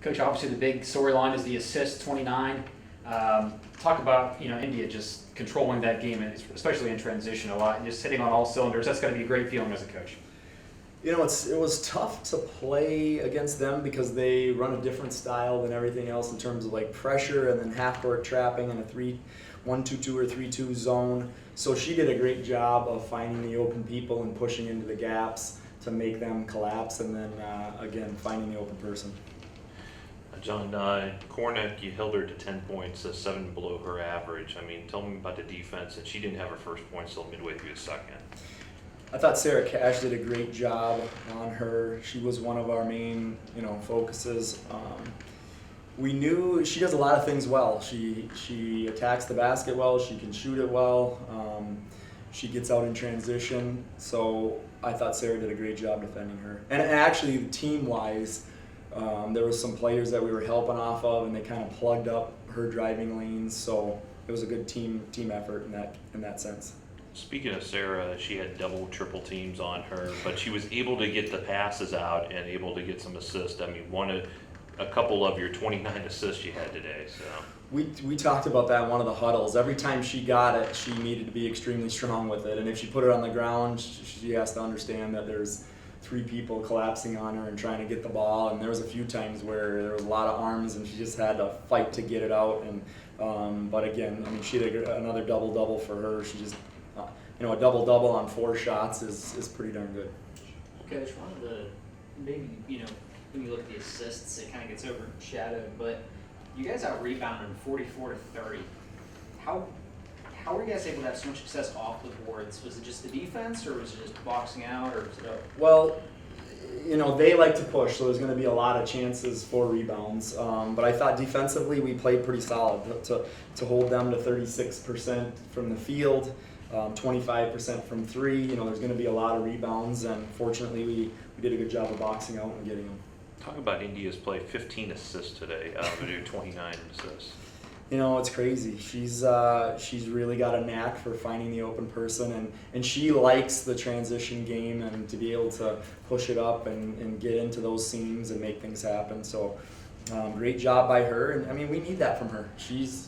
Coach, obviously the big storyline is the assist, 29. Talk about India just controlling that game, especially in transition a lot, just hitting on all cylinders. That's got to be a great feeling as a coach. It was tough to play against them because they run a different style than everything else in terms of like pressure and then half-court trapping in a 3-1-2-2 or 3-2 zone. So she did a great job of finding the open people and pushing into the gaps to make them collapse, and then again finding the open person. John, Cornick, you held her to 10 points, 7 below her average. I mean, tell me about the defense, and she didn't have her first points until midway through the second. I thought Sarah Cash did a great job on her. She was one of our main, focuses. We knew she does a lot of things well. She attacks the basket well. She can shoot it well. She gets out in transition. So I thought Sarah did a great job defending her. And actually, team-wise, there was some players that we were helping off of, and they kind of plugged up her driving lanes. So it was a good team effort in that sense. Speaking of Sarah, she had double, triple teams on her, but she was able to get the passes out and able to get some assists. I mean, a couple of your 29 assists you had today. So we talked about that in one of the huddles. Every time she got it, she needed to be extremely strong with it, and if she put it on the ground, she has to understand that there's 3 people collapsing on her and trying to get the ball. And there was a few times where there was a lot of arms, and she just had to fight to get it out. And but again, I mean, she did another double for her. She just a double on 4 shots is pretty darn good. Coach, one of the maybe when you look at the assists, it kind of gets overshadowed, but you guys out rebounded 44-30. How were you guys able to have so much success off the boards? Was it just the defense, or was it just boxing out, or was it Well, they like to push, so there's going to be a lot of chances for rebounds. But I thought defensively we played pretty solid to hold them to 36% from the field. 25% from 3. There's going to be a lot of rebounds, and fortunately we did a good job of boxing out and getting them. Talk about India's play. 15 assists today out of your 29 assists. It's crazy. She's really got a knack for finding the open person, and she likes the transition game and to be able to push it up and get into those seams and make things happen. So great job by her, and I mean, we need that from her.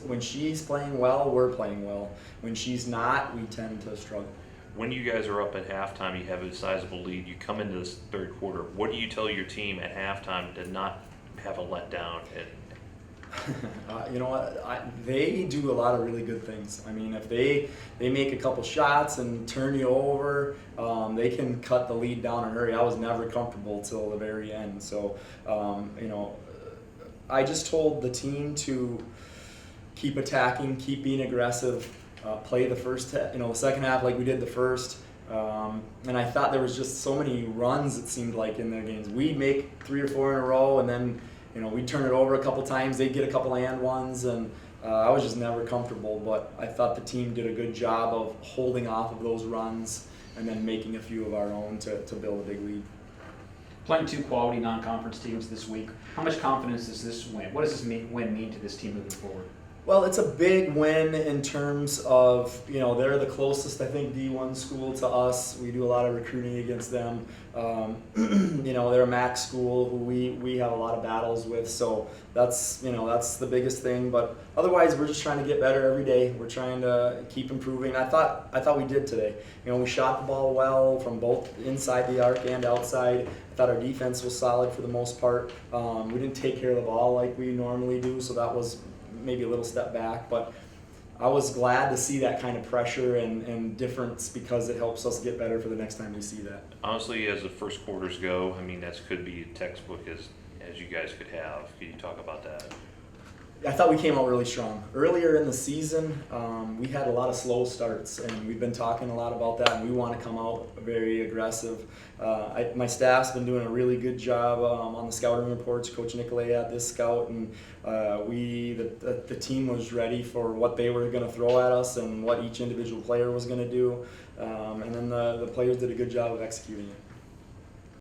When she's playing well, we're playing well. When she's not, we tend to struggle. When you guys are up at halftime, you have a sizable lead, you come into this third quarter, what do you tell your team at halftime to not have a letdown? You know what? They do a lot of really good things. I mean, if they make a couple shots and turn you over, they can cut the lead down in a hurry. I was never comfortable till the very end. So, I just told the team to keep attacking, keep being aggressive, play the second half like we did the first. And I thought there was just so many runs, it seemed like, in their games. We'd make 3 or 4 in a row, and then we'd turn it over a couple times. They'd get a couple and ones, and I was just never comfortable. But I thought the team did a good job of holding off of those runs and then making a few of our own to build a big lead. Playing 2 quality non-conference teams this week, how much confidence does this win? What does this win mean to this team moving forward? Well, it's a big win in terms of, they're the closest, I think, D1 school to us. We do a lot of recruiting against them. They're a MAC school who we have a lot of battles with, so that's the biggest thing. But otherwise, we're just trying to get better every day. We're trying to keep improving. I thought we did today. We shot the ball well from both inside the arc and outside. I thought our defense was solid for the most part. We didn't take care of the ball like we normally do, so that was maybe a little step back, but I was glad to see that kind of pressure and difference because it helps us get better for the next time we see that. Honestly, as the first quarters go, I mean, that could be a textbook as you guys could have. Could you talk about that? I thought we came out really strong. Earlier in the season, we had a lot of slow starts, and we've been talking a lot about that, and we want to come out very aggressive. My staff's been doing a really good job on the scouting reports. Coach Nicolay had this scout, and the team was ready for what they were going to throw at us and what each individual player was going to do, and then the players did a good job of executing it.